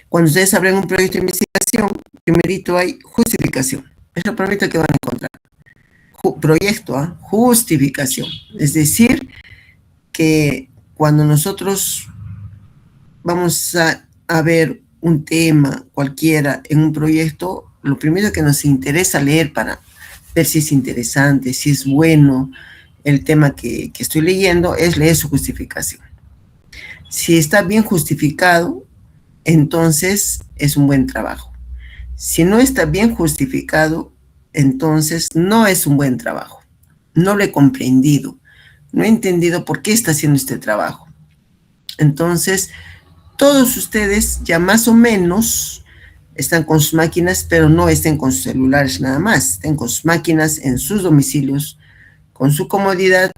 Cuando ustedes abren un proyecto de investigación, primerito hay justificación. Es lo primero que van a encontrar. Proyecto, justificación. Es decir, que cuando nosotros vamos a ver un tema cualquiera en un proyecto, lo primero que nos interesa leer para ver si es interesante, si es bueno el tema que estoy leyendo, es leer su justificación. Si está bien justificado, entonces es un buen trabajo. Si no está bien justificado, entonces no es un buen trabajo. No lo he comprendido, no he entendido por qué está haciendo este trabajo. Entonces, todos ustedes ya más o menos están con sus máquinas, pero no estén con sus celulares nada más, estén con sus máquinas en sus domicilios, con su comodidad,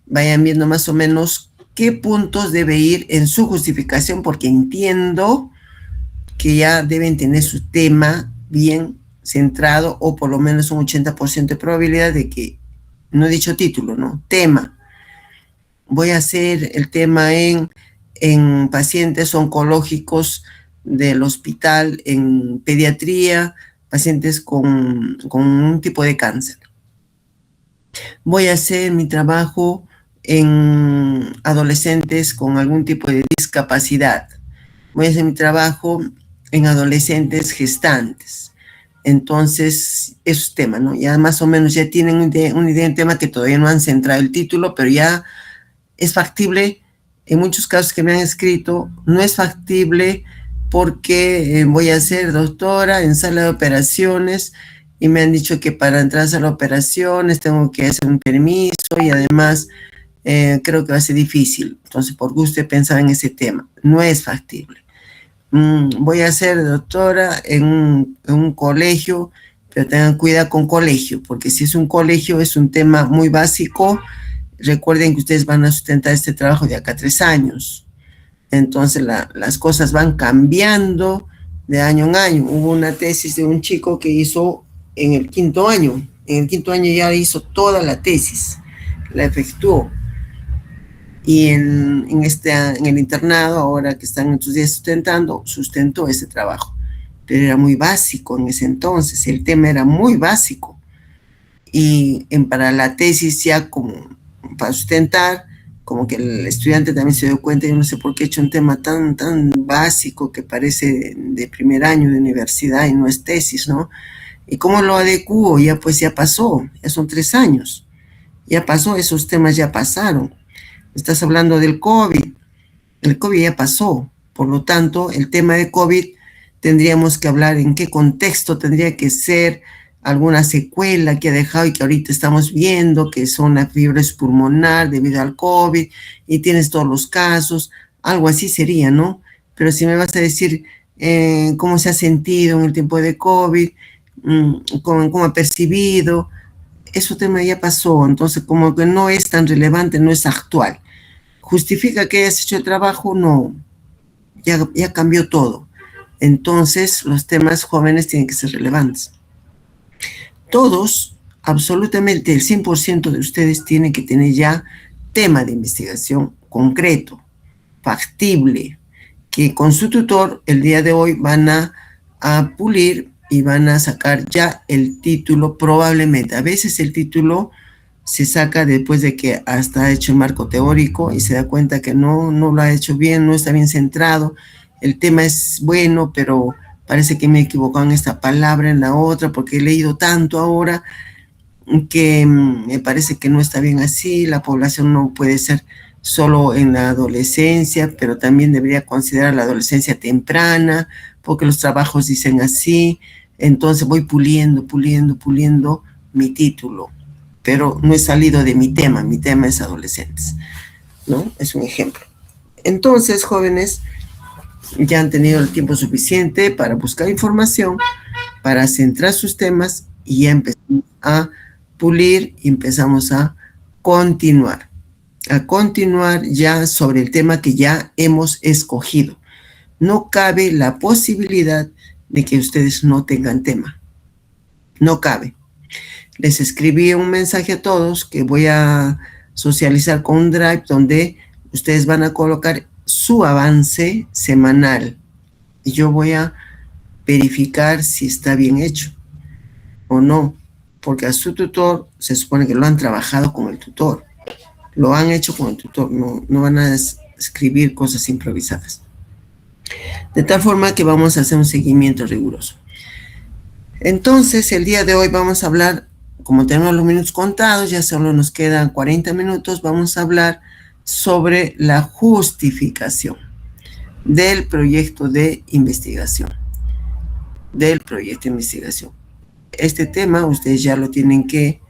vayan viendo más o menos qué puntos debe ir en su justificación, porque entiendo que ya deben tener su tema bien centrado, o por lo menos un 80% de probabilidad de que, no he dicho título, ¿no? Tema. Voy a hacer el tema en pacientes oncológicos del hospital, en pediatría, pacientes con un tipo de cáncer. Voy a hacer mi trabajo en adolescentes con algún tipo de discapacidad. Voy a hacer mi trabajo en adolescentes gestantes. Entonces, es tema, ¿no? Ya más o menos ya tienen una idea, un tema que todavía no han centrado el título, pero ya es factible. En muchos casos que me han escrito, no es factible porque voy a ser doctora en sala de operaciones y me han dicho que para entrar a sala de operaciones tengo que hacer un permiso y además creo que va a ser difícil. Entonces, por gusto he pensado en ese tema. No es factible. Voy a ser doctora en un colegio, pero tengan cuidado con colegio, porque si es un colegio es un tema muy básico. Recuerden que ustedes van a sustentar este trabajo de acá a 3 años. Entonces las cosas van cambiando de año en año. Hubo una tesis de un chico que hizo en el 5º año. En el 5º año ya hizo toda la tesis, la efectuó. Y en el internado, ahora que están en estos días sustentó ese trabajo. Pero era muy básico en ese entonces, el tema era muy básico. Y para la tesis ya como para sustentar, como que el estudiante también se dio cuenta, yo no sé por qué he hecho un tema tan básico que parece de primer año de universidad y no es tesis, ¿no? ¿Y cómo lo adecuo? Ya pues ya pasó, ya son 3 años, ya pasó, esos temas ya pasaron. Estás hablando del COVID, el COVID ya pasó, por lo tanto, el tema de COVID tendríamos que hablar en qué contexto tendría que ser, alguna secuela que ha dejado y que ahorita estamos viendo, que son la fibrosis pulmonar debido al COVID, y tienes todos los casos, algo así sería, ¿no? Pero si me vas a decir cómo se ha sentido en el tiempo de COVID, cómo ha percibido, ese tema ya pasó, entonces como que no es tan relevante, no es actual. ¿Justifica que hayas hecho el trabajo? No, ya cambió todo. Entonces los temas jóvenes tienen que ser relevantes. Todos, absolutamente el 100% de ustedes tienen que tener ya tema de investigación concreto, factible, que con su tutor el día de hoy van a pulir y van a sacar ya el título probablemente. A veces el título se saca después de que hasta ha hecho el marco teórico y se da cuenta que no lo ha hecho bien, no está bien centrado. El tema es bueno, pero parece que me he equivocado en esta palabra, en la otra, porque he leído tanto ahora que me parece que no está bien así. La población no puede ser solo en la adolescencia, pero también debería considerar la adolescencia temprana, porque los trabajos dicen así. Entonces voy puliendo mi título, pero no he salido de mi tema es adolescentes, ¿no? Es un ejemplo. Entonces, jóvenes, ya han tenido el tiempo suficiente para buscar información, para centrar sus temas y ya empezamos a pulir y empezamos a continuar ya sobre el tema que ya hemos escogido. No cabe la posibilidad de que ustedes no tengan tema. No cabe. Les escribí un mensaje a todos que voy a socializar con un drive donde ustedes van a colocar su avance semanal. y yo voy a verificar si está bien hecho o no, porque a su tutor se supone que lo han trabajado con el tutor, lo han hecho con el tutor, no van a escribir cosas improvisadas. De tal forma que vamos a hacer un seguimiento riguroso. Entonces, el día de hoy vamos a hablar, como tenemos los minutos contados, ya solo nos quedan 40 minutos, vamos a hablar sobre la justificación del proyecto de investigación. Este tema ustedes ya lo tienen que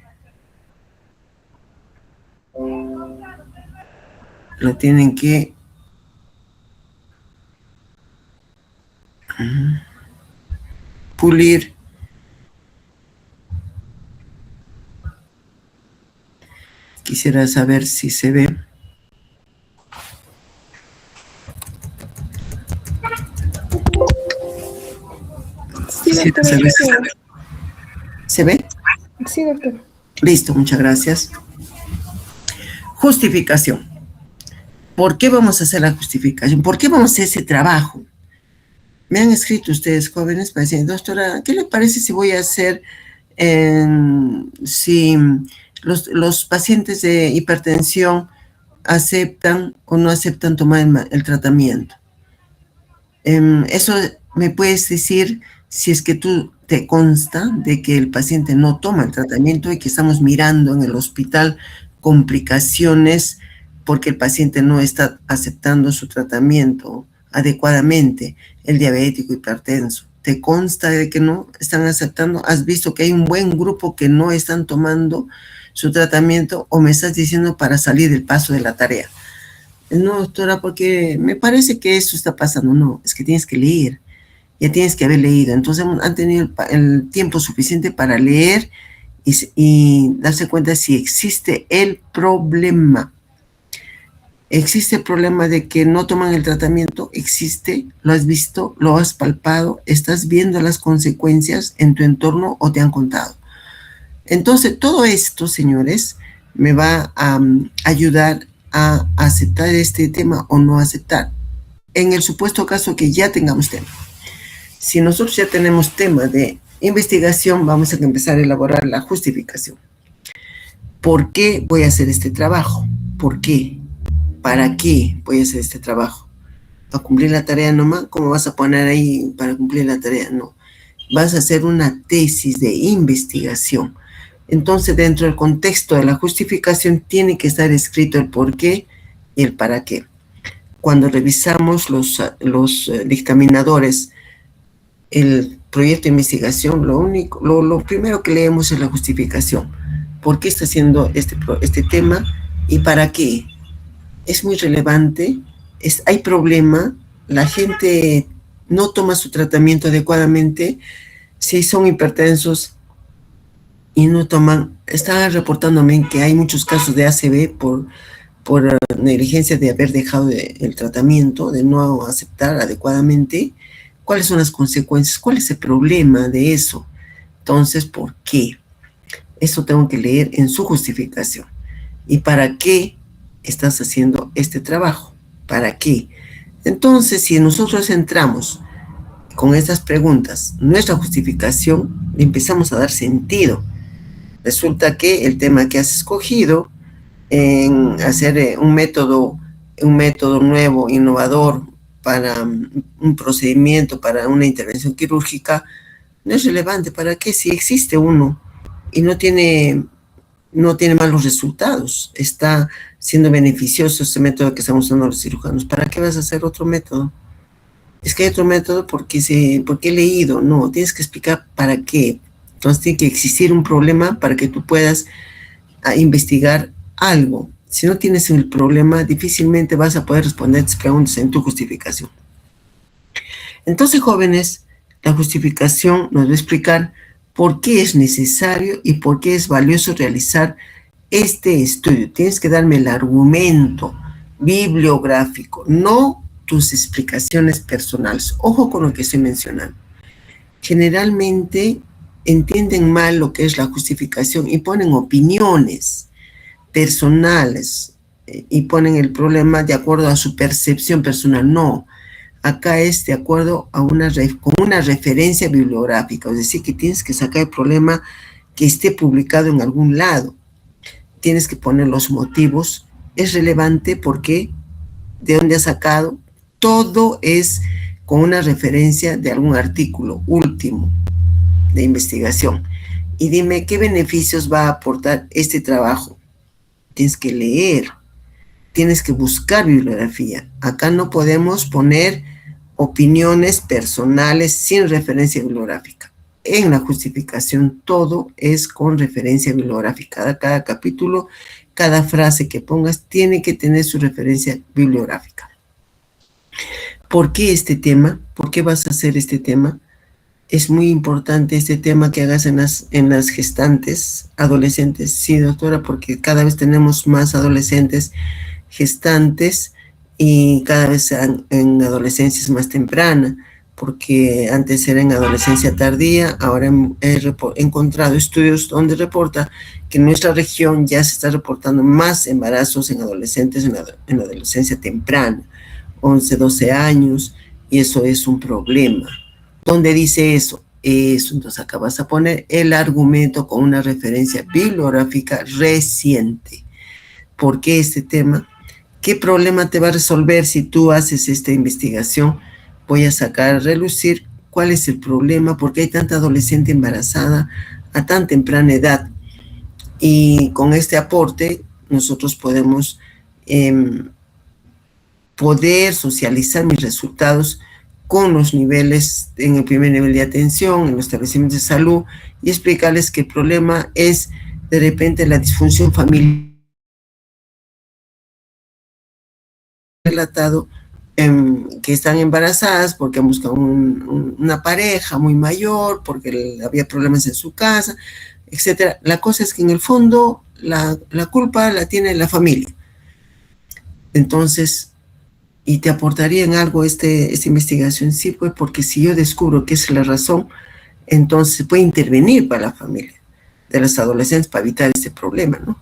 pulir. Quisiera saber si se ve. Sí, doctor. ¿Se ve? Sí, doctor. Listo, muchas gracias. Justificación. ¿Por qué vamos a hacer la justificación? ¿Por qué vamos a hacer ese trabajo? Me han escrito ustedes, jóvenes, para decir, doctora, ¿qué le parece si voy a hacer, si los pacientes de hipertensión aceptan o no aceptan tomar el tratamiento? Eso me puedes decir si es que tú te consta de que el paciente no toma el tratamiento y que estamos mirando en el hospital complicaciones porque el paciente no está aceptando su tratamiento adecuadamente, el diabético hipertenso. ¿Te consta de que no están aceptando? ¿Has visto que hay un buen grupo que no están tomando su tratamiento o me estás diciendo para salir del paso de la tarea? No, doctora, porque me parece que eso está pasando. No, es que tienes que leer. Ya tienes que haber leído. Entonces han tenido el tiempo suficiente para leer y darse cuenta si existe el problema. ¿Existe el problema de que no toman el tratamiento? Existe, lo has visto, lo has palpado, estás viendo las consecuencias en tu entorno o te han contado. Entonces, todo esto, señores, me va a ayudar a aceptar este tema o no aceptar. En el supuesto caso que ya tengamos tema. Si nosotros ya tenemos tema de investigación, vamos a empezar a elaborar la justificación. ¿Por qué voy a hacer este trabajo? ¿Por qué? ¿Para qué voy a hacer este trabajo? ¿Para cumplir la tarea nomás? ¿Cómo vas a poner ahí para cumplir la tarea? No. Vas a hacer una tesis de investigación. Entonces, dentro del contexto de la justificación, tiene que estar escrito el por qué y el para qué. Cuando revisamos los dictaminadores, el proyecto de investigación, lo primero que leemos es la justificación. ¿Por qué está haciendo este tema y para qué? Es muy relevante, hay problema, la gente no toma su tratamiento adecuadamente, si son hipertensos y no toman, están reportándome que hay muchos casos de ACV por negligencia de haber dejado el tratamiento, de no aceptar adecuadamente. ¿Cuáles son las consecuencias? ¿Cuál es el problema de eso? Entonces, ¿por qué? Eso tengo que leer en su justificación. ¿Y para qué estás haciendo este trabajo? ¿Para qué? Entonces, si nosotros entramos con estas preguntas, nuestra justificación, le empezamos a dar sentido. Resulta que el tema que has escogido en hacer un método nuevo, innovador, para un procedimiento, para una intervención quirúrgica, no es relevante. ¿Para qué? Si existe uno y no tiene malos resultados, está siendo beneficioso ese método que estamos usando los cirujanos, ¿para qué vas a hacer otro método? Es que hay otro método porque he leído. No, tienes que explicar para qué. Entonces tiene que existir un problema para que tú puedas investigar algo. Si no tienes el problema, difícilmente vas a poder responder estas preguntas en tu justificación. Entonces, jóvenes, la justificación nos va a explicar por qué es necesario y por qué es valioso realizar este estudio. Tienes que darme el argumento bibliográfico, no tus explicaciones personales. Ojo con lo que estoy mencionando. Generalmente entienden mal lo que es la justificación y ponen opiniones personales y ponen el problema de acuerdo a su percepción personal. No, acá es de acuerdo a con una referencia bibliográfica, es decir, que tienes que sacar el problema que esté publicado en algún lado. Tienes que poner los motivos. Es relevante porque de dónde ha sacado. Todo es con una referencia de algún artículo último de investigación. Y dime, ¿qué beneficios va a aportar este trabajo? Tienes que leer, tienes que buscar bibliografía. Acá no podemos poner opiniones personales sin referencia bibliográfica. En la justificación todo es con referencia bibliográfica. Cada capítulo, cada frase que pongas tiene que tener su referencia bibliográfica. ¿Por qué este tema? ¿Por qué vas a hacer este tema? Es muy importante este tema que hagas en las gestantes, adolescentes. Sí, doctora, porque cada vez tenemos más adolescentes gestantes y cada vez en adolescencia más temprana, porque antes era en adolescencia tardía. Ahora he encontrado estudios donde reporta que en nuestra región ya se está reportando más embarazos en adolescentes en adolescencia temprana, 11, 12 años, y eso es un problema. ¿Dónde dice eso? Eso, entonces acá vas a poner el argumento con una referencia bibliográfica reciente. ¿Por qué este tema? ¿Qué problema te va a resolver si tú haces esta investigación? Voy a sacar a relucir cuál es el problema, por qué hay tanta adolescente embarazada a tan temprana edad. Y con este aporte nosotros podemos poder socializar mis resultados con los niveles, en el primer nivel de atención, en los establecimientos de salud, y explicarles que el problema es de repente la disfunción familiar relatado, que están embarazadas porque han buscado una pareja muy mayor, porque había problemas en su casa, etc. La cosa es que en el fondo la culpa la tiene la familia. Entonces, ¿y te aportaría en algo esta investigación? Sí, pues, porque si yo descubro que es la razón, entonces puede intervenir para la familia de los adolescentes para evitar este problema, ¿no?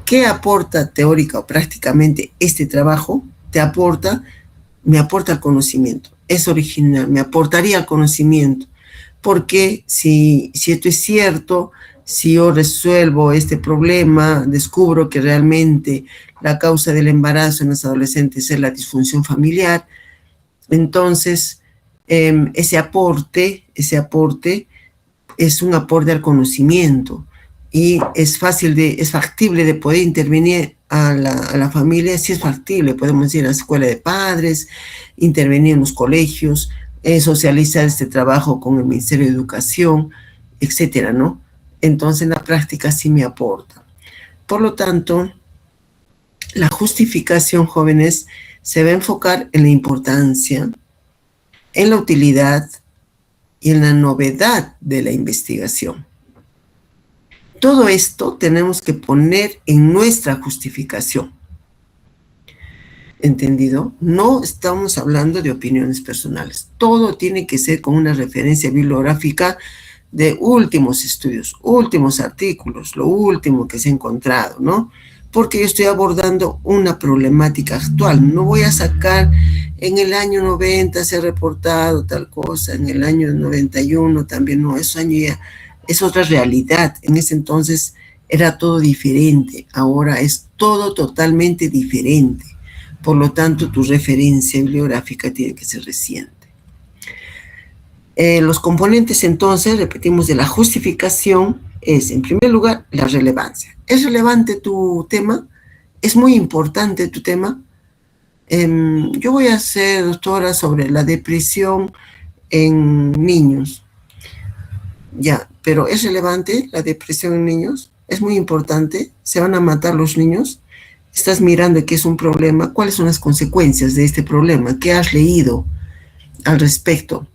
¿Qué aporta teórica o prácticamente este trabajo? Me aporta el conocimiento. Es original, me aportaría el conocimiento. Porque si esto es cierto, si yo resuelvo este problema, descubro que realmente la causa del embarazo en los adolescentes es la disfunción familiar, entonces ese aporte es un aporte al conocimiento y es factible de poder intervenir a la familia. Si es factible, podemos ir a la escuela de padres, intervenir en los colegios, socializar este trabajo con el Ministerio de Educación, etcétera, ¿no? Entonces, en la práctica sí me aporta. Por lo tanto, la justificación, jóvenes, se va a enfocar en la importancia, en la utilidad y en la novedad de la investigación. Todo esto tenemos que poner en nuestra justificación. ¿Entendido? No estamos hablando de opiniones personales. Todo tiene que ser con una referencia bibliográfica de últimos estudios, últimos artículos, lo último que se ha encontrado, ¿no? Porque yo estoy abordando una problemática actual. No voy a sacar en el año 90 se ha reportado tal cosa, en el año 91 también, no, ese año ya es otra realidad. En ese entonces era todo diferente, ahora es todo totalmente diferente. Por lo tanto, tu referencia bibliográfica tiene que ser reciente. Los componentes, entonces, repetimos, de la justificación es, en primer lugar, la relevancia. ¿Es relevante tu tema? ¿Es muy importante tu tema? Yo voy a hacer, doctora, sobre la depresión en niños. Ya, pero ¿es relevante la depresión en niños? ¿Es muy importante? ¿Se van a matar los niños? Estás mirando que es un problema. ¿Cuáles son las consecuencias de este problema? ¿Qué has leído al respecto?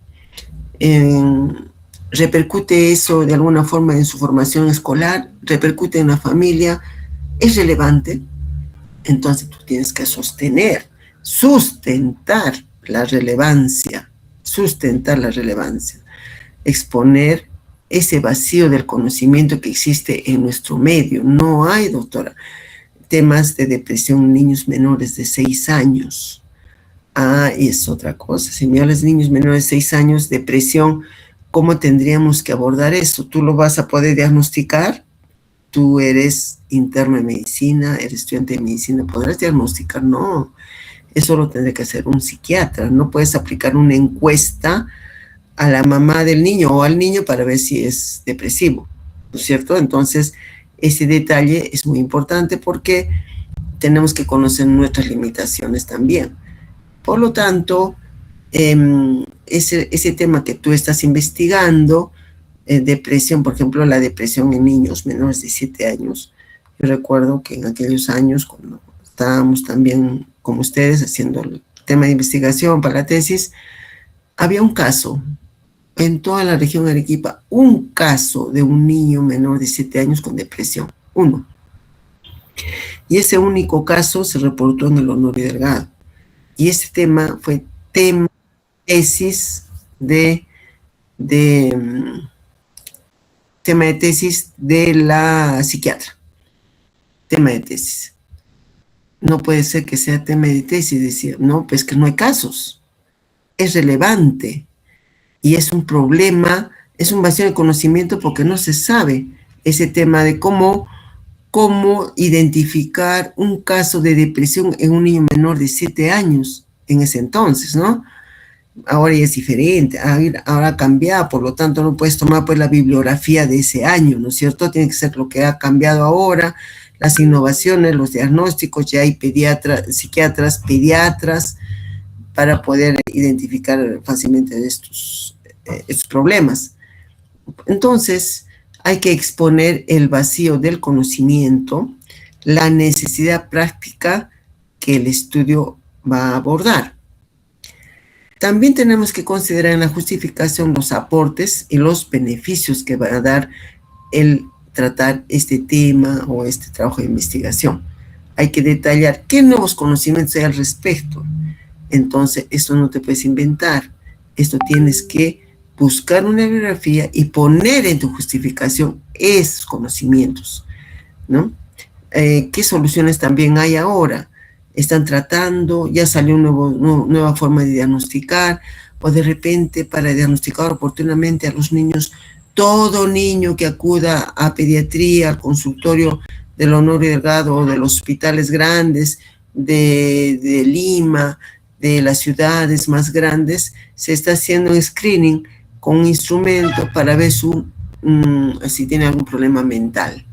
¿Repercute eso de alguna forma en su formación escolar? ¿Repercute en la familia? ¿Es relevante? Entonces tú tienes que sustentar la relevancia, exponer ese vacío del conocimiento que existe en nuestro medio. No hay, doctora, temas de depresión en niños menores de 6 años. Ah, y es otra cosa. Si me hablas de niños menores de 6 años, depresión, ¿cómo tendríamos que abordar eso? ¿Tú lo vas a poder diagnosticar? Tú eres interno en medicina, eres estudiante de medicina, ¿podrás diagnosticar? No, eso lo tendrá que hacer un psiquiatra. No puedes aplicar una encuesta a la mamá del niño o al niño para ver si es depresivo, ¿no es cierto? Entonces, ese detalle es muy importante porque tenemos que conocer nuestras limitaciones también. Por lo tanto, ese tema que tú estás investigando, depresión, por ejemplo, la depresión en niños menores de 7 años, yo recuerdo que en aquellos años, cuando estábamos también, como ustedes, haciendo el tema de investigación para la tesis, había un caso en toda la región de Arequipa, un caso de un niño menor de 7 años con depresión, uno. Y ese único caso se reportó en el Honorio Delgado. Y ese tema fue tesis tema de tesis de la psiquiatra. Tema de tesis. No puede ser que sea tema de tesis, decir, no, pues que no hay casos. Es relevante. Y es un problema, es un vacío de conocimiento porque no se sabe ese tema de cómo identificar un caso de depresión en un niño menor de 7 años en ese entonces, ¿no? Ahora ya es diferente, ahora ha cambiado, por lo tanto no puedes tomar pues la bibliografía de ese año, ¿no es cierto? Tiene que ser lo que ha cambiado ahora, las innovaciones, los diagnósticos, ya hay pediatras, psiquiatras, pediatras, para poder identificar fácilmente estos problemas. Entonces, hay que exponer el vacío del conocimiento, la necesidad práctica que el estudio va a abordar. También tenemos que considerar en la justificación los aportes y los beneficios que va a dar el tratar este tema o este trabajo de investigación. Hay que detallar qué nuevos conocimientos hay al respecto. Entonces, esto no te puedes inventar. Esto tienes que buscar una bibliografía y poner en tu justificación esos conocimientos, ¿no? ¿Qué soluciones también hay ahora? Están tratando, ya salió una nueva forma de diagnosticar, o de repente para diagnosticar oportunamente a los niños, todo niño que acuda a pediatría, al consultorio del Honorio Delgado o de los hospitales grandes de Lima, de las ciudades más grandes, se está haciendo un screening con un instrumento para ver si tiene algún problema mental.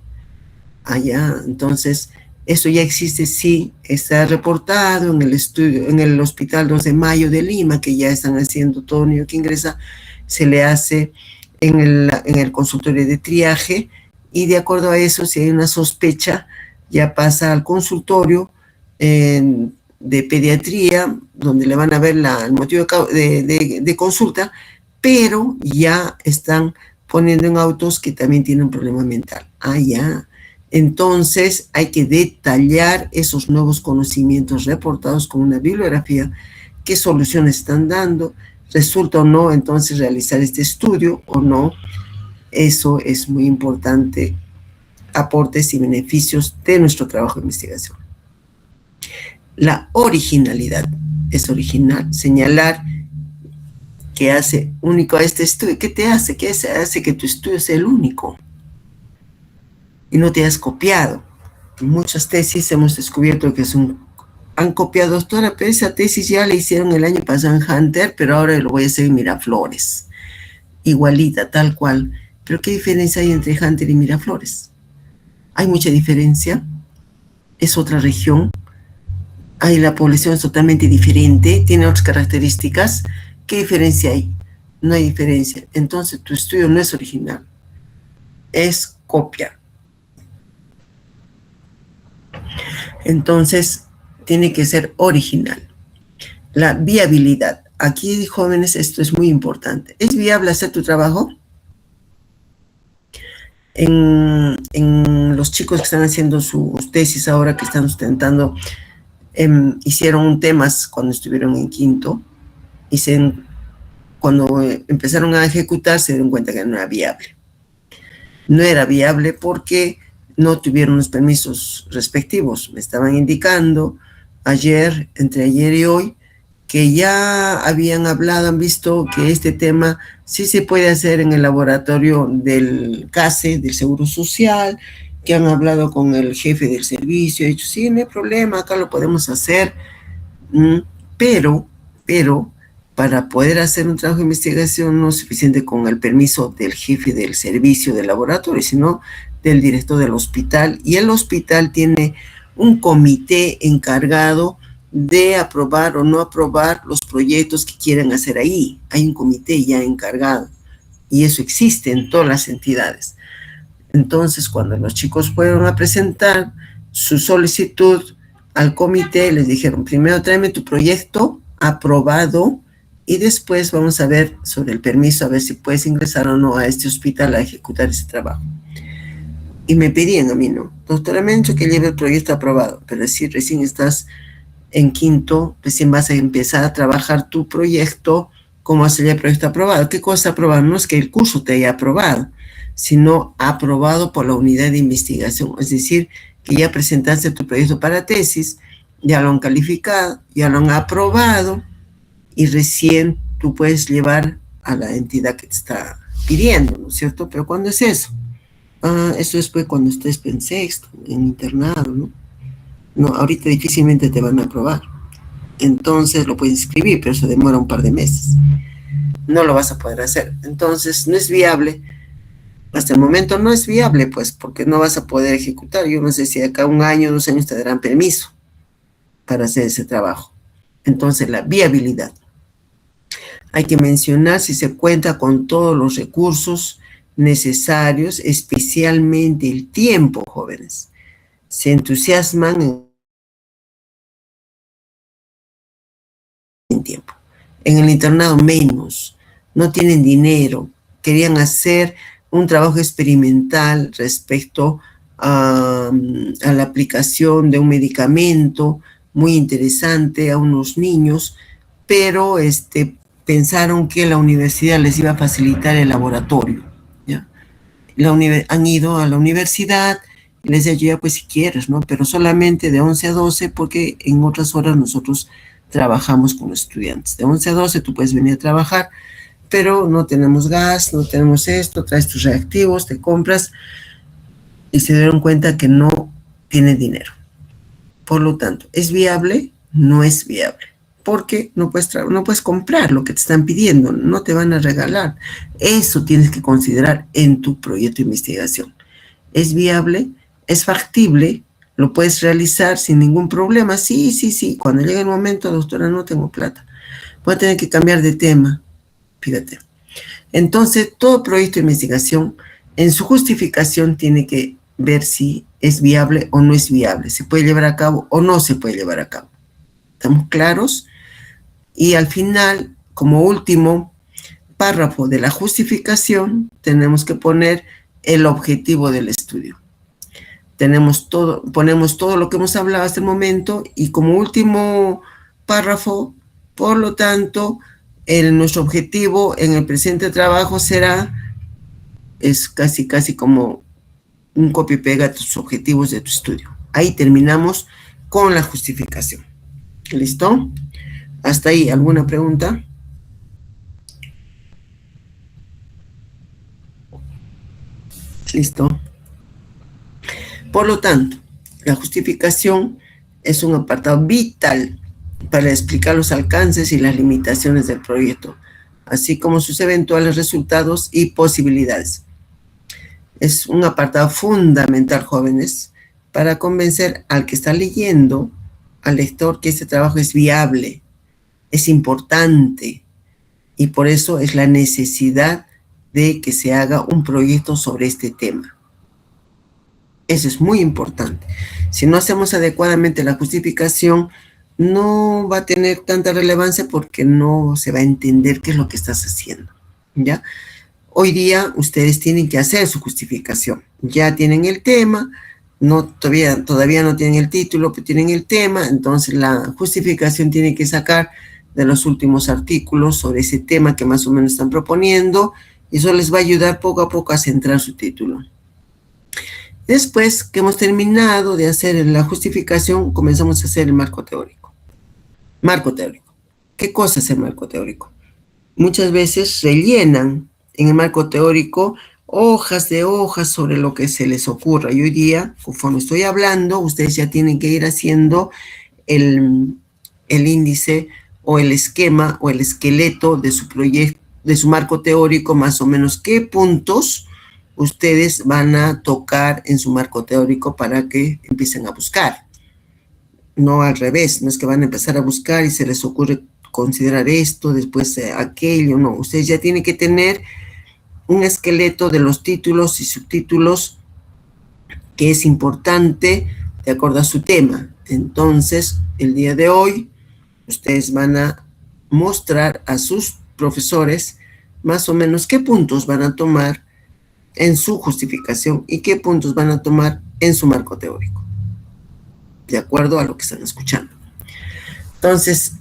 Allá, entonces, eso ya existe, sí, está reportado en el estudio, en el Hospital 2 de Mayo de Lima, que ya están haciendo todo niño que ingresa, se le hace en el consultorio de triaje, y de acuerdo a eso, si hay una sospecha, ya pasa al consultorio de pediatría, donde le van a ver el motivo de consulta, pero ya están poniendo en autos que también tienen un problema mental. Ah, ya. Entonces hay que detallar esos nuevos conocimientos reportados con una bibliografía, qué soluciones están dando, resulta o no entonces realizar este estudio o no. Eso es muy importante, aportes y beneficios de nuestro trabajo de investigación. La originalidad es original, señalar qué hace único a este estudio. ¿Qué te hace? ¿Qué hace que tu estudio sea el único? Y no te has copiado. En muchas tesis hemos descubierto que han copiado, doctora, pero esa tesis ya la hicieron el año pasado en Hunter, pero ahora lo voy a hacer en Miraflores. Igualita, tal cual. Pero ¿qué diferencia hay entre Hunter y Miraflores? Hay mucha diferencia. Es otra región. Ahí la población es totalmente diferente, tiene otras características. ¿Qué diferencia hay? No hay diferencia. Entonces tu estudio no es original, es copia. Entonces tiene que ser original. La viabilidad. Aquí, jóvenes, esto es muy importante. ¿Es viable hacer tu trabajo? En los chicos que están haciendo sus tesis ahora, que están sustentando, hicieron temas cuando estuvieron en quinto, y cuando empezaron a ejecutar se dieron cuenta que no era viable. No era viable porque no tuvieron los permisos respectivos. Me estaban indicando entre ayer y hoy, que ya habían hablado, han visto que este tema sí se puede hacer en el laboratorio del CASE, del Seguro Social, que han hablado con el jefe del servicio, he dicho, sí, no hay problema, acá lo podemos hacer, pero, para poder hacer un trabajo de investigación no es suficiente con el permiso del jefe del servicio del laboratorio, sino del director del hospital, y el hospital tiene un comité encargado de aprobar o no aprobar los proyectos que quieren hacer ahí. Hay un comité ya encargado, y eso existe en todas las entidades. Entonces, cuando los chicos fueron a presentar su solicitud al comité, les dijeron, primero tráeme tu proyecto aprobado y después vamos a ver sobre el permiso, a ver si puedes ingresar o no a este hospital a ejecutar ese trabajo. Y me pedían a mí, ¿no? Doctora, me han dicho que lleve el proyecto aprobado, pero si recién estás en quinto, recién vas a empezar a trabajar tu proyecto, ¿cómo hacer el proyecto aprobado? ¿Qué cosa aprobado? No es que el curso te haya aprobado, sino aprobado por la unidad de investigación, es decir, que ya presentaste tu proyecto para tesis, ya lo han calificado, ya lo han aprobado, y recién tú puedes llevar a la entidad que te está pidiendo, ¿no es cierto? Pero ¿cuándo es eso? Eso es pues cuando estés en sexto, en internado, ¿no? No, ahorita difícilmente te van a aprobar. Entonces lo puedes inscribir, pero eso demora un par de meses. No lo vas a poder hacer. Entonces no es viable. Hasta el momento no es viable, pues, porque no vas a poder ejecutar. Yo no sé si acá 1 año, 2 años te darán permiso para hacer ese trabajo. Entonces, la viabilidad. Hay que mencionar si se cuenta con todos los recursos necesarios, especialmente el tiempo, jóvenes. Se entusiasman en tiempo. En el internado menos, no tienen dinero, querían hacer un trabajo experimental respecto a la aplicación de un medicamento muy interesante a unos niños, pero pensaron que la universidad les iba a facilitar el laboratorio, ¿ya? Han ido a la universidad y les he dicho, ya pues si quieres, ¿no? Pero solamente de 11 a 12, porque en otras horas nosotros trabajamos con los estudiantes. De 11 a 12 tú puedes venir a trabajar, pero no tenemos gas, no tenemos esto, traes tus reactivos, te compras, y se dieron cuenta que no tiene dinero. Por lo tanto, ¿es viable? No es viable, porque no puedes comprar lo que te están pidiendo, no te van a regalar. Eso tienes que considerar en tu proyecto de investigación. ¿Es viable? ¿Es factible? ¿Lo puedes realizar sin ningún problema? Sí. Cuando llegue el momento, doctora, no tengo plata, voy a tener que cambiar de tema. Fíjate. Entonces, todo proyecto de investigación, en su justificación, tiene que ver si es viable o no es viable, se puede llevar a cabo o no se puede llevar a cabo. ¿Estamos claros? Y al final, como último párrafo de la justificación, tenemos que poner el objetivo del estudio. Ponemos todo lo que hemos hablado hasta el momento, y como último párrafo, por lo tanto, nuestro objetivo en el presente trabajo es casi como un copia y pega de tus objetivos de tu estudio. Ahí terminamos con la justificación. ¿Listo? Hasta ahí, ¿alguna pregunta? Listo. Por lo tanto, la justificación es un apartado vital para explicar los alcances y las limitaciones del proyecto, así como sus eventuales resultados y posibilidades. Es un apartado fundamental, jóvenes, para convencer al que está leyendo, al lector, que este trabajo es viable, es importante, y por eso es la necesidad de que se haga un proyecto sobre este tema. Eso es muy importante. Si no hacemos adecuadamente la justificación, no va a tener tanta relevancia porque no se va a entender qué es lo que estás haciendo, ¿ya? Hoy día ustedes tienen que hacer su justificación. Ya tienen el tema, todavía no tienen el título, pero tienen el tema, entonces la justificación tiene que sacar de los últimos artículos sobre ese tema que más o menos están proponiendo, y eso les va a ayudar poco a poco a centrar su título. Después que hemos terminado de hacer la justificación, comenzamos a hacer el marco teórico. Marco teórico. ¿Qué cosa es el marco teórico? Muchas veces rellenan en el marco teórico hojas de hojas sobre lo que se les ocurra. Y hoy día, conforme estoy hablando, ustedes ya tienen que ir haciendo el índice o el esquema o el esqueleto de su proyecto, de su marco teórico, más o menos qué puntos ustedes van a tocar en su marco teórico para que empiecen a buscar. No al revés, no es que van a empezar a buscar y se les ocurre considerar esto, después aquello, no. Ustedes ya tienen que tener un esqueleto de los títulos y subtítulos que es importante de acuerdo a su tema. Entonces, el día de hoy, ustedes van a mostrar a sus profesores más o menos qué puntos van a tomar en su justificación y qué puntos van a tomar en su marco teórico, de acuerdo a lo que están escuchando. Entonces,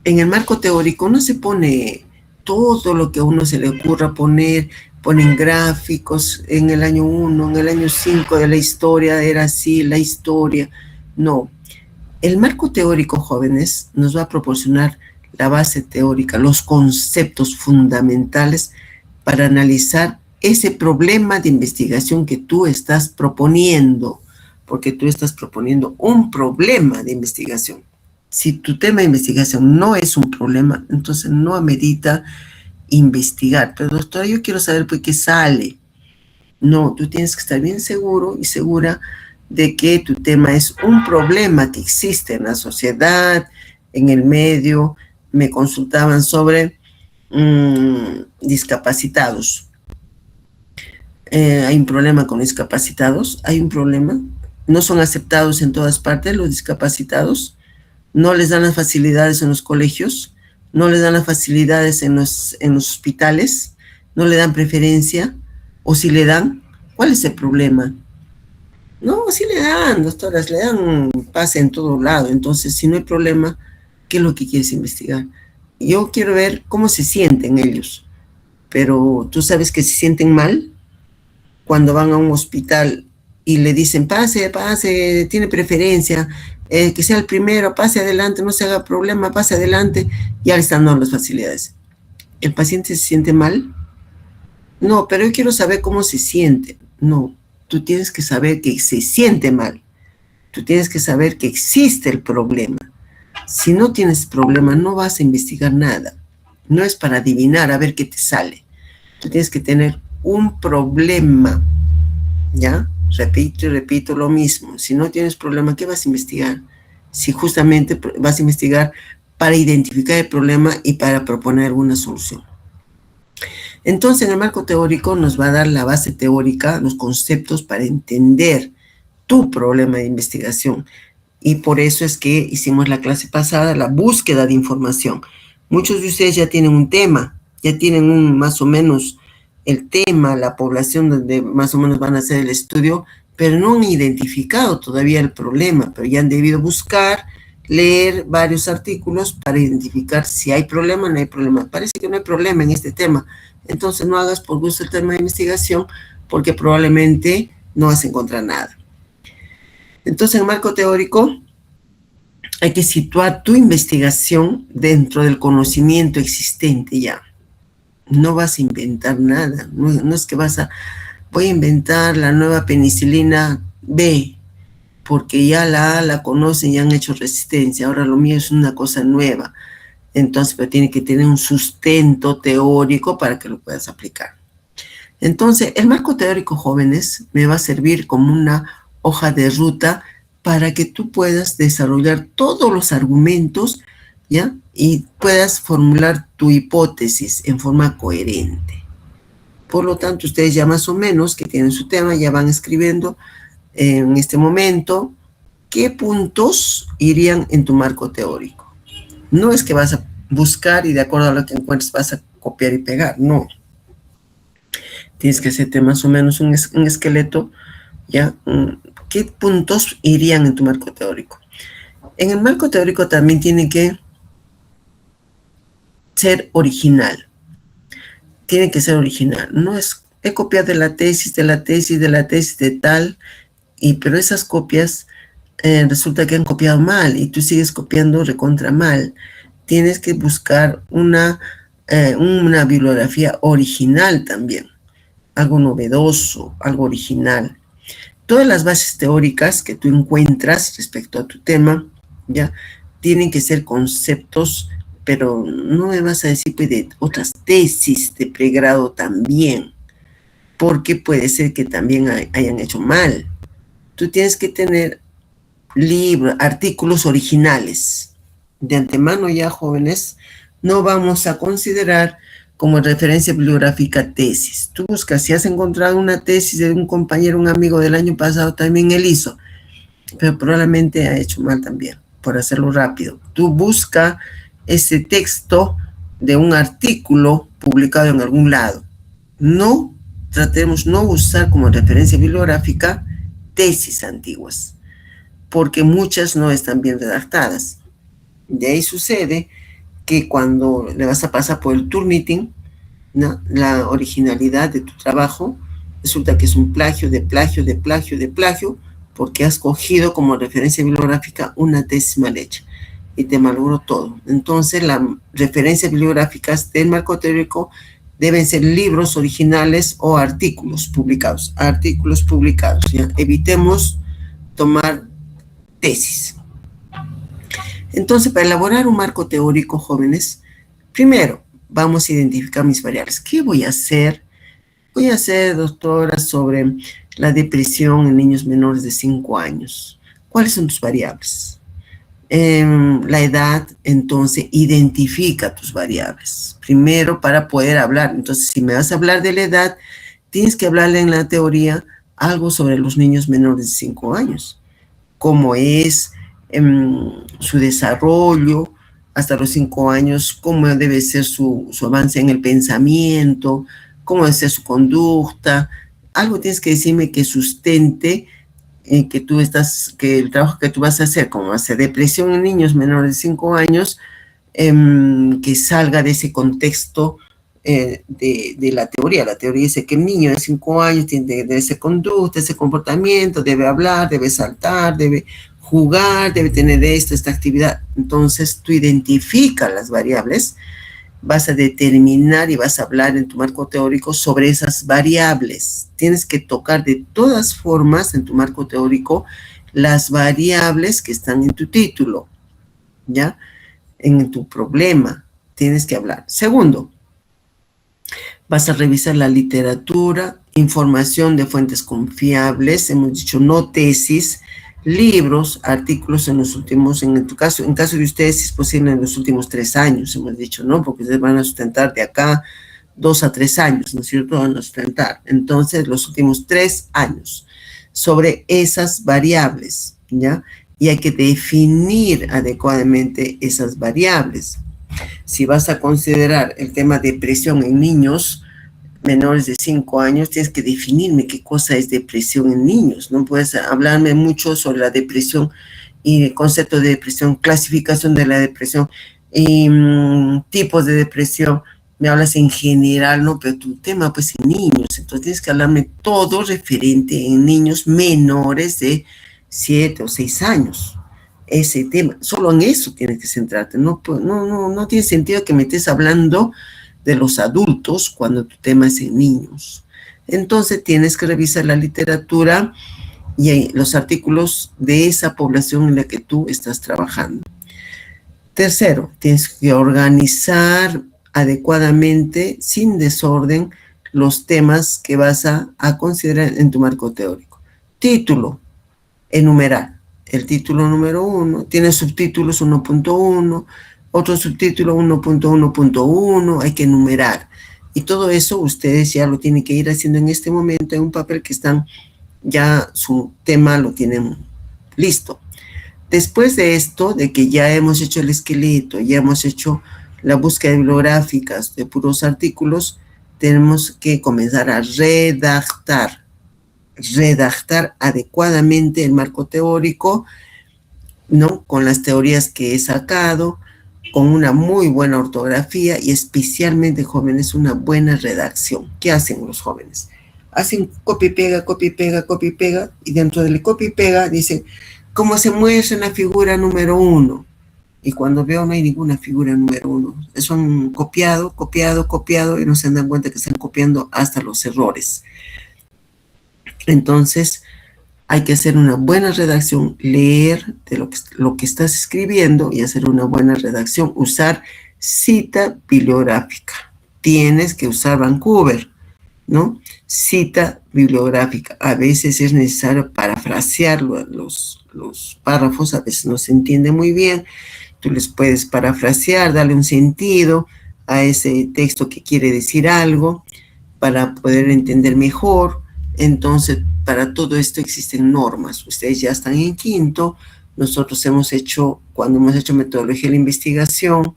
en el marco teórico no se pone todo lo que a uno se le ocurra poner, ponen gráficos en el año 1, en el año 5 de la historia, era así la historia. No, el marco teórico, jóvenes, nos va a proporcionar la base teórica, los conceptos fundamentales para analizar ese problema de investigación que tú estás proponiendo, porque tú estás proponiendo un problema de investigación. Si tu tema de investigación no es un problema, entonces no amerita investigar. Pero doctora, yo quiero saber por qué sale. No, tú tienes que estar bien seguro y segura de que tu tema es un problema que existe en la sociedad, en el medio. Me consultaban sobre discapacitados. Hay un problema con discapacitados, hay un problema. No son aceptados en todas partes los discapacitados. No les dan las facilidades en los colegios, no les dan las facilidades en los hospitales, no le dan preferencia, o si le dan, ¿cuál es el problema? No, sí le dan, doctoras, le dan pase en todo lado. Entonces, si no hay problema, ¿qué es lo que quieres investigar? Yo quiero ver cómo se sienten ellos, pero tú sabes que se sienten mal cuando van a un hospital y le dicen, pase, tiene preferencia, que sea el primero, pase adelante, no se haga problema, pase adelante, ya le están dando las facilidades. ¿El paciente se siente mal? No, pero yo quiero saber cómo se siente. No, tú tienes que saber que se siente mal. Tú tienes que saber que existe el problema. Si no tienes problema, no vas a investigar nada. No es para adivinar a ver qué te sale. Tú tienes que tener un problema, ¿ya? Repito y repito lo mismo. Si no tienes problema, ¿qué vas a investigar? Si justamente vas a investigar para identificar el problema y para proponer una solución. Entonces, en el marco teórico nos va a dar la base teórica, los conceptos para entender tu problema de investigación. Y por eso es que hicimos la clase pasada, la búsqueda de información. Muchos de ustedes ya tienen un tema, ya tienen más o menos el tema, la población donde más o menos van a hacer el estudio, pero no han identificado todavía el problema, pero ya han debido buscar, leer varios artículos para identificar si hay problema o no hay problema. Parece que no hay problema en este tema, entonces no hagas por gusto el tema de investigación porque probablemente no vas a encontrar nada. Entonces, en el marco teórico hay que situar tu investigación dentro del conocimiento existente ya. No vas a inventar nada, no es que voy a inventar la nueva penicilina B, porque ya la A la conocen y han hecho resistencia, ahora lo mío es una cosa nueva. Entonces, pero tiene que tener un sustento teórico para que lo puedas aplicar. Entonces, el marco teórico, jóvenes, me va a servir como una hoja de ruta para que tú puedas desarrollar todos los argumentos, ¿ya? Y puedas formular tu hipótesis en forma coherente. Por lo tanto, ustedes ya más o menos que tienen su tema, ya van escribiendo en este momento qué puntos irían en tu marco teórico. No es que vas a buscar y de acuerdo a lo que encuentres vas a copiar y pegar, no. Tienes que hacerte más o menos un esqueleto, ¿ya? ¿Qué puntos irían en tu marco teórico? En el marco teórico también tiene que ser original. Tiene que ser original. No es, he copiado de la tesis de tal, pero esas copias resulta que han copiado mal y tú sigues copiando recontra mal. tienes que buscar una bibliografía original también, algo novedoso, algo original. Todas las bases teóricas que tú encuentras respecto a tu tema, ya, tienen que ser conceptos, pero no me vas a decir pues, de otras tesis de pregrado también, porque puede ser que también hayan hecho mal. Tú tienes que tener libros, artículos originales. De antemano ya, jóvenes, no vamos a considerar como referencia bibliográfica tesis. Tú buscas, si has encontrado una tesis de un compañero, un amigo del año pasado, también él hizo, pero probablemente ha hecho mal también, por hacerlo rápido. Tú busca ese texto de un artículo publicado en algún lado. No tratemos no usar como referencia bibliográfica tesis antiguas, porque muchas no están bien redactadas. De ahí sucede que cuando le vas a pasar por el Turnitin, ¿no?, la originalidad de tu trabajo, resulta que es un plagio de plagio de plagio de plagio, porque has cogido como referencia bibliográfica una tesis mal hecha y te malogró todo. Entonces, las referencias bibliográficas del marco teórico deben ser libros originales o artículos publicados. Artículos publicados, ¿ya? Evitemos tomar tesis. Entonces, para elaborar un marco teórico, jóvenes, primero vamos a identificar mis variables. ¿Qué voy a hacer? Voy a hacer, doctora, sobre la depresión en niños menores de 5 años. ¿Cuáles son tus variables? La edad, entonces, identifica tus variables. Primero, para poder hablar. Entonces, si me vas a hablar de la edad, tienes que hablarle en la teoría algo sobre los niños menores de 5 años. Cómo es su desarrollo hasta los 5 años, cómo debe ser su avance en el pensamiento, cómo debe ser su conducta. Algo tienes que decirme que sustente que el trabajo que tú vas a hacer, como hacer depresión en niños menores de 5 años, que salga de ese contexto de la teoría. La teoría dice que el niño de 5 años tiene esa conducta, ese comportamiento, debe hablar, debe saltar, debe jugar, debe tener esta actividad. Entonces tú identificas las variables, vas a determinar y vas a hablar en tu marco teórico sobre esas variables. Tienes que tocar de todas formas en tu marco teórico las variables que están en tu título, ¿ya? En tu problema tienes que hablar. Segundo, vas a revisar la literatura, información de fuentes confiables, hemos dicho no tesis, libros, artículos en los últimos, en caso de ustedes, si es posible, en los últimos 3 años, hemos dicho, ¿no? Porque ustedes van a sustentar de acá 2 a 3 años, ¿no es cierto? Van a sustentar. Entonces, los últimos 3 años sobre esas variables, ¿ya? Y hay que definir adecuadamente esas variables. Si vas a considerar el tema de depresión en niños menores de 5 años, tienes que definirme qué cosa es depresión en niños. No puedes hablarme mucho sobre la depresión y el concepto de depresión, clasificación de la depresión y tipos de depresión. Me hablas en general, ¿no? Pero tu tema, pues, en niños. Entonces tienes que hablarme todo referente en niños menores de 7 o 6 años. Ese tema, solo en eso tienes que centrarte. No tiene sentido que me estés hablando de los adultos cuando tu tema es en niños. Entonces tienes que revisar la literatura y los artículos de esa población en la que tú estás trabajando. Tercero, tienes que organizar adecuadamente, sin desorden, los temas que vas a considerar en tu marco teórico. Título, enumerar. El título número 1, tiene subtítulos 1.1, otro subtítulo 1.1.1, hay que enumerar. Y todo eso ustedes ya lo tienen que ir haciendo en este momento en un papel que están, ya su tema lo tienen listo. Después de esto, de que ya hemos hecho el esqueleto, ya hemos hecho la búsqueda bibliográfica de puros artículos, tenemos que comenzar a redactar adecuadamente el marco teórico, ¿no? Con las teorías que he sacado, con una muy buena ortografía y especialmente, jóvenes, una buena redacción. ¿Qué hacen los jóvenes? Hacen copia y pega, copia y pega, copia y pega, y dentro del copia y pega dicen, ¿cómo se muestra en la figura número 1? y cuando veo no hay ninguna figura número 1. Son copiado, copiado, copiado y no se dan cuenta que están copiando hasta los errores. Entonces, hay que hacer una buena redacción, leer de lo que estás escribiendo y hacer una buena redacción, usar cita bibliográfica. Tienes que usar Vancouver, ¿no? Cita bibliográfica. A veces es necesario parafrasear los párrafos, a veces no se entiende muy bien. Tú les puedes parafrasear, darle un sentido a ese texto que quiere decir algo para poder entender mejor. Entonces, para todo esto existen normas. Ustedes ya están en quinto. Nosotros cuando hemos hecho metodología de la investigación,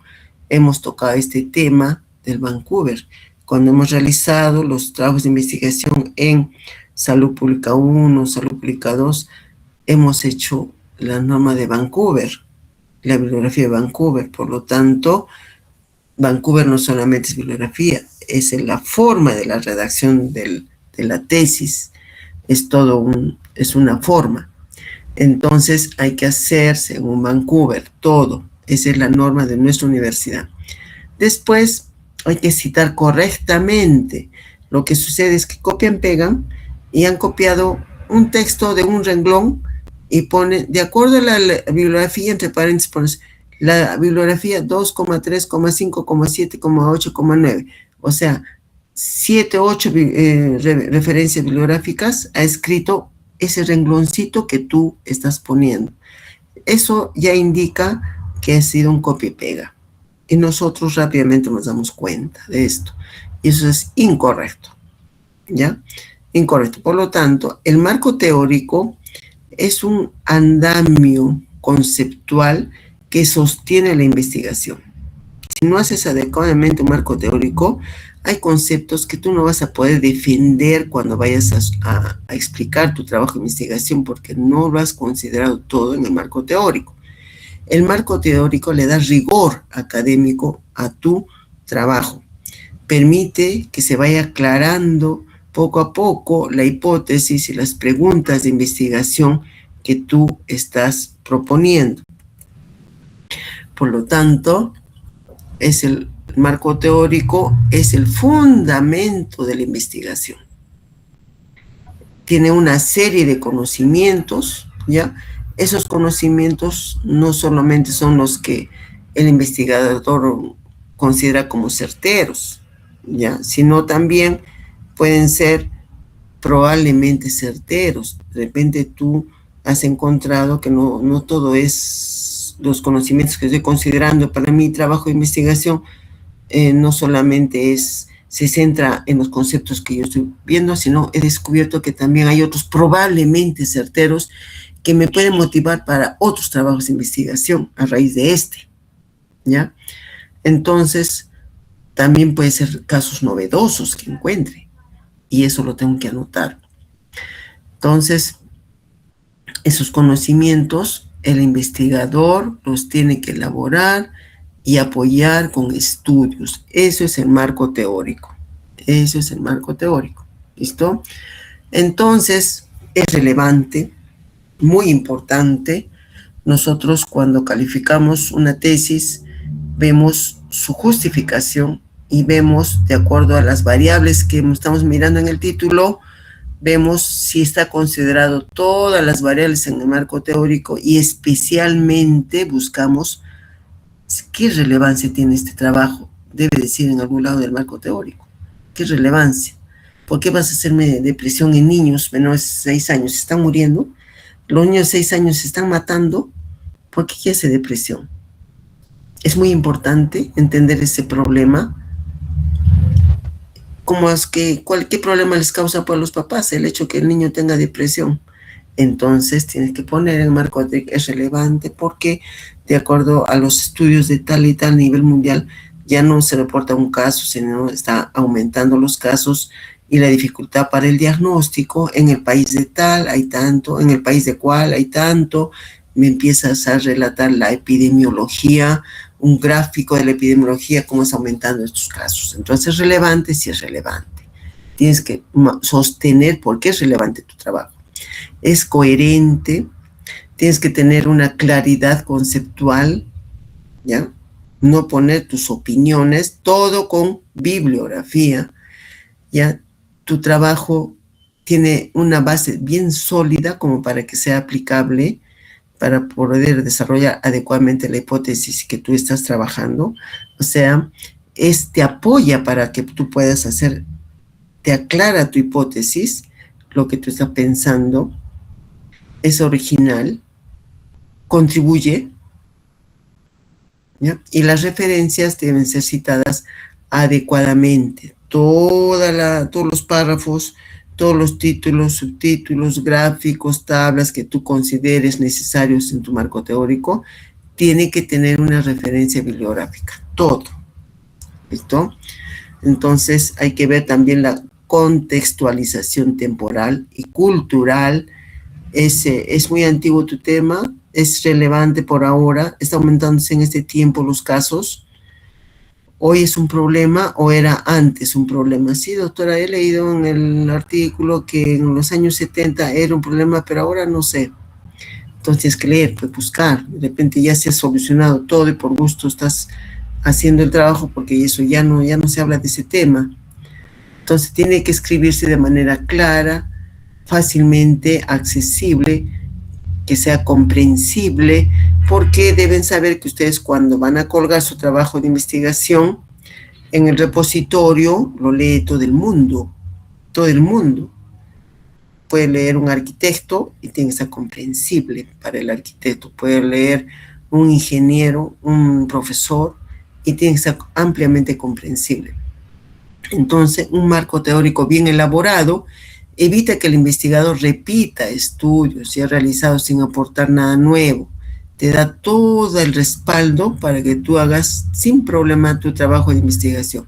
hemos tocado este tema del Vancouver. Cuando hemos realizado los trabajos de investigación en Salud Pública 1, Salud Pública 2, hemos hecho la norma de Vancouver, la bibliografía de Vancouver. Por lo tanto, Vancouver no solamente es bibliografía, es la forma de la redacción de la tesis, es una forma. Entonces hay que hacer según Vancouver todo. Esa es la norma de nuestra universidad. Después hay que citar correctamente. Lo que sucede es que copian, pegan y han copiado un texto de un renglón y ponen, de acuerdo a la bibliografía, entre paréntesis pones la bibliografía 2,3,5,7,8,9. O sea, 7, 8 referencias bibliográficas ha escrito ese rengloncito que tú estás poniendo. Eso ya indica que ha sido un copia y pega. Y nosotros rápidamente nos damos cuenta de esto. Y eso es incorrecto. ¿Ya? Incorrecto. Por lo tanto, el marco teórico es un andamio conceptual que sostiene la investigación. Si no haces adecuadamente un marco teórico, hay conceptos que tú no vas a poder defender cuando vayas a explicar tu trabajo de investigación porque no lo has considerado todo en el marco teórico. El marco teórico le da rigor académico a tu trabajo. Permite que se vaya aclarando poco a poco la hipótesis y las preguntas de investigación que tú estás proponiendo. Por lo tanto, el marco teórico es el fundamento de la investigación. Tiene una serie de conocimientos, ¿ya? Esos conocimientos no solamente son los que el investigador considera como certeros, ¿ya? Sino también pueden ser probablemente certeros. De repente tú has encontrado que no todo es los conocimientos que estoy considerando para mi trabajo de investigación, no solamente se centra en los conceptos que yo estoy viendo, sino he descubierto que también hay otros probablemente certeros que me pueden motivar para otros trabajos de investigación a raíz de ¿ya? Entonces, también puede ser casos novedosos que encuentre, y eso lo tengo que anotar. Entonces, esos conocimientos, el investigador los tiene que elaborar y apoyar con estudios. Eso es el marco teórico. Eso es el marco teórico. ¿Listo? Entonces, es relevante, muy importante. Nosotros cuando calificamos una tesis, vemos su justificación y vemos, de acuerdo a las variables que estamos mirando en el título, vemos si está considerado todas las variables en el marco teórico y especialmente buscamos qué relevancia tiene este trabajo. Debe decir en algún lado del marco teórico. ¿Qué relevancia? ¿Por qué vas a hacerme depresión en niños menores de 6 años? ¿Se están muriendo? ¿Los niños de 6 años se están matando? ¿Por qué hace depresión? Es muy importante entender ese problema. ¿Qué problema les causa por los papás el hecho que el niño tenga depresión? Entonces tienes que poner el marco de que es relevante porque de acuerdo a los estudios de tal y tal nivel mundial ya no se reporta un caso, sino está aumentando los casos y la dificultad para el diagnóstico. En el país de tal hay tanto, en el país de cual hay tanto. Me empiezas a relatar la epidemiología, un gráfico de la epidemiología, cómo está aumentando estos casos. Entonces es relevante, sí es relevante. Tienes que sostener por qué es relevante tu trabajo. Es coherente, tienes que tener una claridad conceptual, ¿ya? No poner tus opiniones, todo con bibliografía, ¿ya? Tu trabajo tiene una base bien sólida como para que sea aplicable, para poder desarrollar adecuadamente la hipótesis que tú estás trabajando. O sea, te apoya para que tú puedas hacer, te aclara tu hipótesis, lo que tú estás pensando, es original, contribuye, ¿ya? Y las referencias deben ser citadas adecuadamente. Todos los párrafos, todos los títulos, subtítulos, gráficos, tablas que tú consideres necesarios en tu marco teórico, tiene que tener una referencia bibliográfica. Todo. ¿Listo? Entonces hay que ver también la contextualización temporal y cultural. Es muy antiguo tu tema, es relevante por ahora, está aumentándose en este tiempo los casos. Hoy es un problema o era antes un problema. Sí, doctora, he leído en el artículo que en los años 70 era un problema, pero ahora no sé. Entonces tienes que leer, pues buscar. De repente ya se ha solucionado todo y por gusto estás haciendo el trabajo porque eso ya no se habla de ese tema. Entonces tiene que escribirse de manera clara, fácilmente accesible, que sea comprensible, porque deben saber que ustedes cuando van a colgar su trabajo de investigación en el repositorio, lo lee todo el mundo, todo el mundo. Puede leer un arquitecto y tiene que ser comprensible para el arquitecto, puede leer un ingeniero, un profesor, y tiene que ser ampliamente comprensible. Entonces, un marco teórico bien elaborado evita que el investigador repita estudios ya realizados sin aportar nada nuevo. Te da todo el respaldo para que tú hagas sin problema tu trabajo de investigación.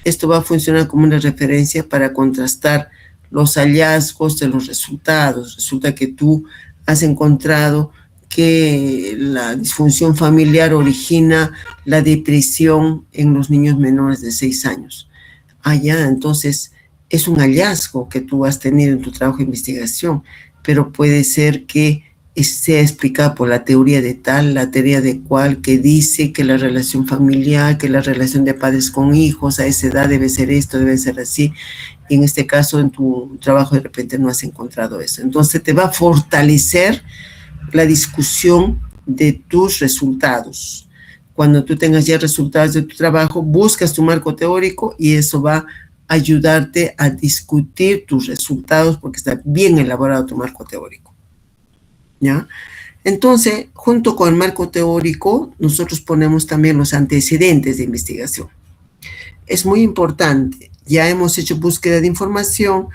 Esto va a funcionar como una referencia para contrastar los hallazgos de los resultados. Resulta que tú has encontrado que la disfunción familiar origina la depresión en los niños menores de 6 años. Ya, entonces es un hallazgo que tú has tenido en tu trabajo de investigación, pero puede ser que sea explicado por la teoría de tal, la teoría de cual, que dice que la relación familiar, que la relación de padres con hijos a esa edad debe ser esto, debe ser así. Y en este caso, en tu trabajo de repente no has encontrado eso. Entonces te va a fortalecer la discusión de tus resultados. Cuando tú tengas ya resultados de tu trabajo, buscas tu marco teórico y eso va a ayudarte a discutir tus resultados porque está bien elaborado tu marco teórico. ¿Ya? Entonces, junto con el marco teórico, nosotros ponemos también los antecedentes de investigación. Es muy importante. Ya hemos hecho búsqueda de información,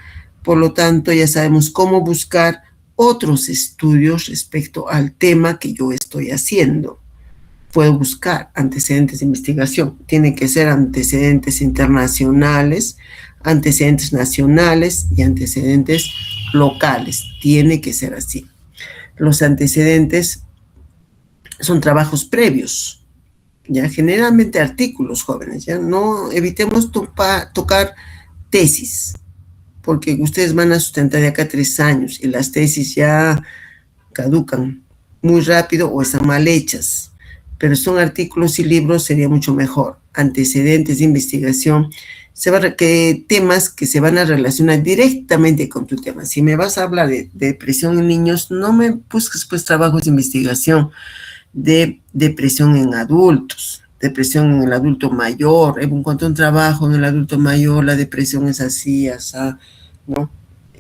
por lo tanto, ya sabemos cómo buscar otros estudios respecto al tema que yo estoy haciendo. Puedo buscar antecedentes de investigación. Tienen que ser antecedentes internacionales, antecedentes nacionales y antecedentes locales. Tiene que ser así. Los antecedentes son trabajos previos, ya generalmente artículos, jóvenes, ya no evitemos tocar tesis, porque ustedes van a sustentar de acá a 3 años y las tesis ya caducan muy rápido o están mal hechas, pero son artículos y libros, sería mucho mejor. Antecedentes de investigación, temas que se van a relacionar directamente con tu tema. Si me vas a hablar de depresión en niños, no me busques pues trabajos de investigación de depresión en adultos, depresión en el adulto mayor. Encontré un trabajo en el adulto mayor, la depresión es así, ¿no?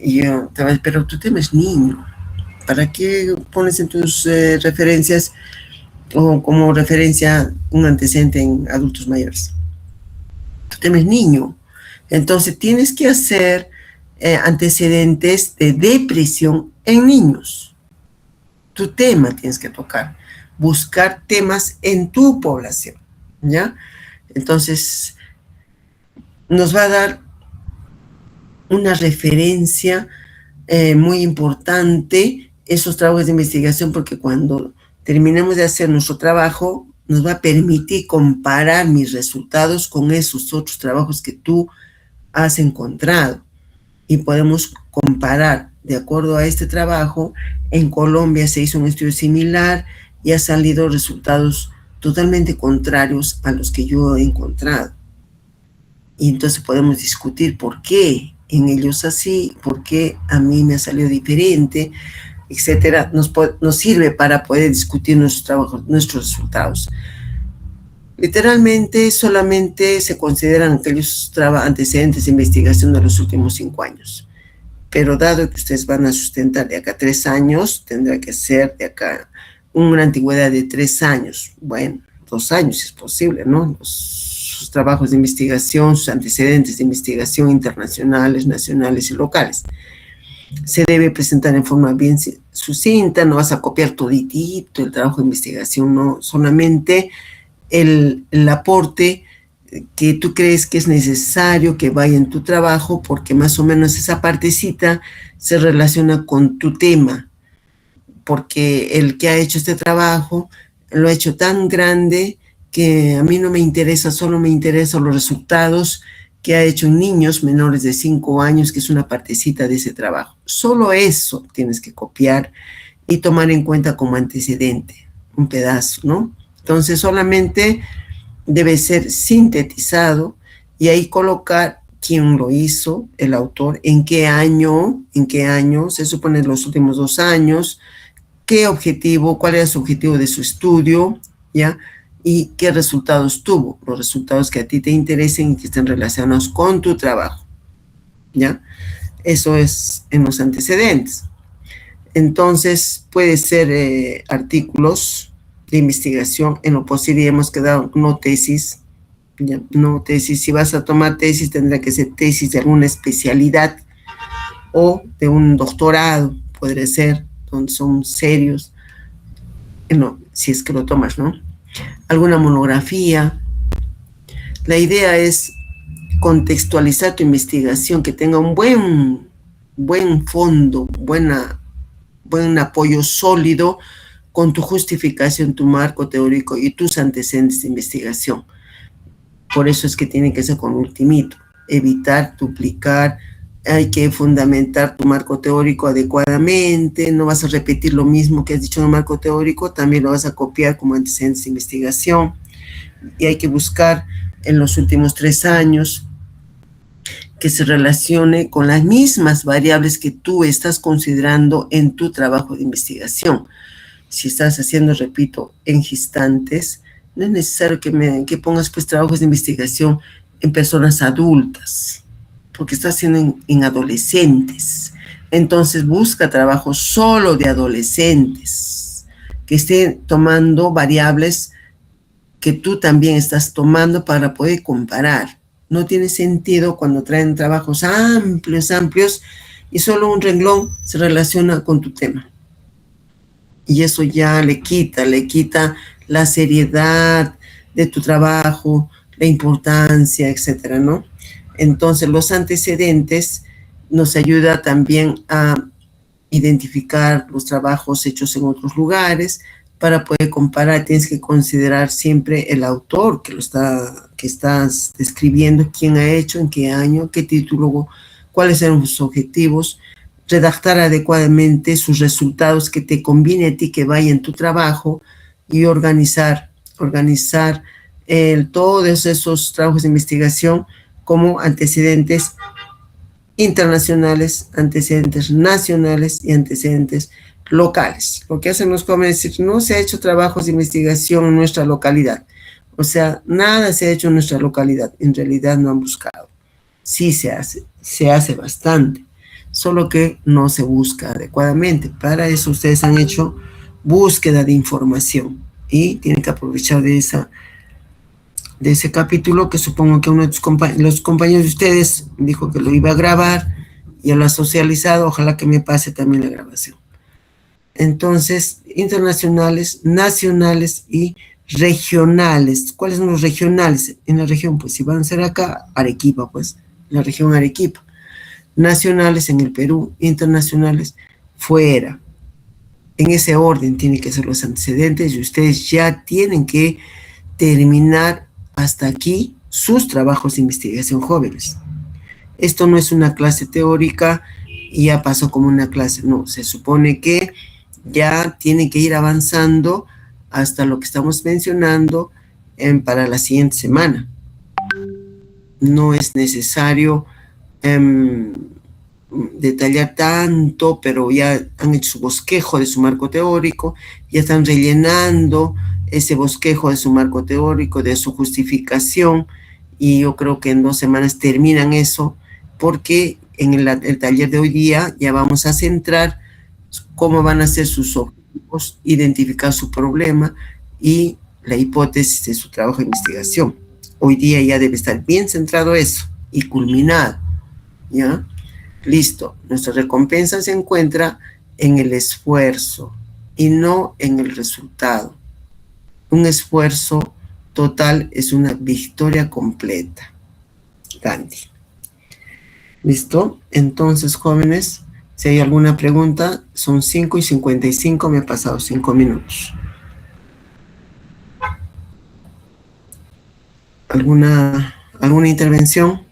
Y yo, pero tu tema es niño. ¿Para qué pones en tus referencias o como referencia un antecedente en adultos mayores? Tu tema es niño. Entonces tienes que hacer antecedentes de depresión en niños. Tu tema tienes que tocar. Buscar temas en tu población, ¿ya? Entonces, nos va a dar una referencia muy importante esos trabajos de investigación, porque cuando terminemos de hacer nuestro trabajo, nos va a permitir comparar mis resultados con esos otros trabajos que tú has encontrado. Y podemos comparar, de acuerdo a este trabajo, en Colombia se hizo un estudio similar y ha salido resultados totalmente contrarios a los que yo he encontrado. Y entonces podemos discutir por qué en ellos así, por qué a mí me ha salido diferente, etcétera. Nos sirve para poder discutir nuestros trabajos, nuestros resultados. Literalmente solamente se consideran aquellos antecedentes de investigación de los últimos 5 años. Pero dado que ustedes van a sustentar de acá 3 años, tendrá que ser de acá una antigüedad de 3 años. Bueno, 2 años es posible, ¿no? Sus trabajos de investigación, sus antecedentes de investigación internacionales, nacionales y locales. Se debe presentar en forma bien sucinta, no vas a copiar toditito el trabajo de investigación, no, solamente el aporte que tú crees que es necesario que vaya en tu trabajo, porque más o menos esa partecita se relaciona con tu tema, porque el que ha hecho este trabajo lo ha hecho tan grande que a mí no me interesa, solo me interesan los resultados que ha hecho en niños menores de 5 años, que es una partecita de ese trabajo. Solo eso tienes que copiar y tomar en cuenta como antecedente, un pedazo, ¿no? Entonces solamente debe ser sintetizado y ahí colocar quién lo hizo, el autor, en qué año, se supone los últimos 2 años, qué objetivo, cuál era su objetivo de su estudio, ¿ya? Y qué resultados tuvo, los resultados que a ti te interesen y que estén relacionados con tu trabajo, ¿ya? Eso es en los antecedentes. Entonces, puede ser artículos de investigación, en lo posible hemos quedado no tesis, ¿ya? No tesis. Si vas a tomar tesis, tendrá que ser tesis de alguna especialidad o de un doctorado, podría ser, donde son serios, no, si es que lo tomas, ¿no? Alguna monografía. La idea es contextualizar tu investigación, que tenga un buen fondo, buen apoyo sólido con tu justificación, tu marco teórico y tus antecedentes de investigación. Por eso es que tiene que ser con ultimito, evitar duplicar, hay que fundamentar tu marco teórico adecuadamente, no vas a repetir lo mismo que has dicho en el marco teórico, también lo vas a copiar como antecedentes de investigación, y hay que buscar en los últimos 3 años que se relacione con las mismas variables que tú estás considerando en tu trabajo de investigación. Si estás haciendo, repito, en gestantes, no es necesario que pongas pues trabajos de investigación en personas adultas, porque estás haciendo en adolescentes. Entonces busca trabajo solo de adolescentes, que estén tomando variables que tú también estás tomando para poder comparar. No tiene sentido cuando traen trabajos amplios y solo un renglón se relaciona con tu tema. Y eso ya le quita la seriedad de tu trabajo, la importancia, etcétera, ¿no? Entonces, los antecedentes nos ayuda también a identificar los trabajos hechos en otros lugares. Para poder comparar, tienes que considerar siempre el autor que estás describiendo, quién ha hecho, en qué año, qué título, cuáles eran sus objetivos, redactar adecuadamente sus resultados que te conviene a ti que vaya en tu trabajo y organizar todos esos trabajos de investigación como antecedentes internacionales, antecedentes nacionales y antecedentes locales. Lo que hacen los jóvenes es decir, no se ha hecho trabajos de investigación en nuestra localidad. O sea, nada se ha hecho en nuestra localidad. En realidad no han buscado. Sí se hace bastante, solo que no se busca adecuadamente. Para eso ustedes han hecho búsqueda de información y tienen que aprovechar de ese capítulo, que supongo que uno de los compañeros de ustedes dijo que lo iba a grabar, ya lo ha socializado, ojalá que me pase también la grabación. Entonces, internacionales, nacionales y regionales. ¿Cuáles son los regionales? En la región, pues si van a ser acá, Arequipa, pues, la región Arequipa. Nacionales en el Perú, internacionales fuera. En ese orden tienen que ser los antecedentes y ustedes ya tienen que terminar hasta aquí sus trabajos de investigación jóvenes. Esto no es una clase teórica y ya pasó como una clase, no, se supone que ya tienen que ir avanzando hasta lo que estamos mencionando para la siguiente semana. No es necesario detallar tanto, pero ya han hecho su bosquejo de su marco teórico, ya están rellenando ese bosquejo de su marco teórico, de su justificación, y yo creo que en 2 semanas terminan eso, porque en el taller de hoy día ya vamos a centrar cómo van a ser sus objetivos, identificar su problema y la hipótesis de su trabajo de investigación. Hoy día ya debe estar bien centrado eso y culminado, ¿ya? Listo, nuestra recompensa se encuentra en el esfuerzo y no en el resultado. Un esfuerzo total es una victoria completa. Gandhi. ¿Listo? Entonces, jóvenes, si hay alguna pregunta, son 5:55, me he pasado 5 minutos. ¿Alguna intervención?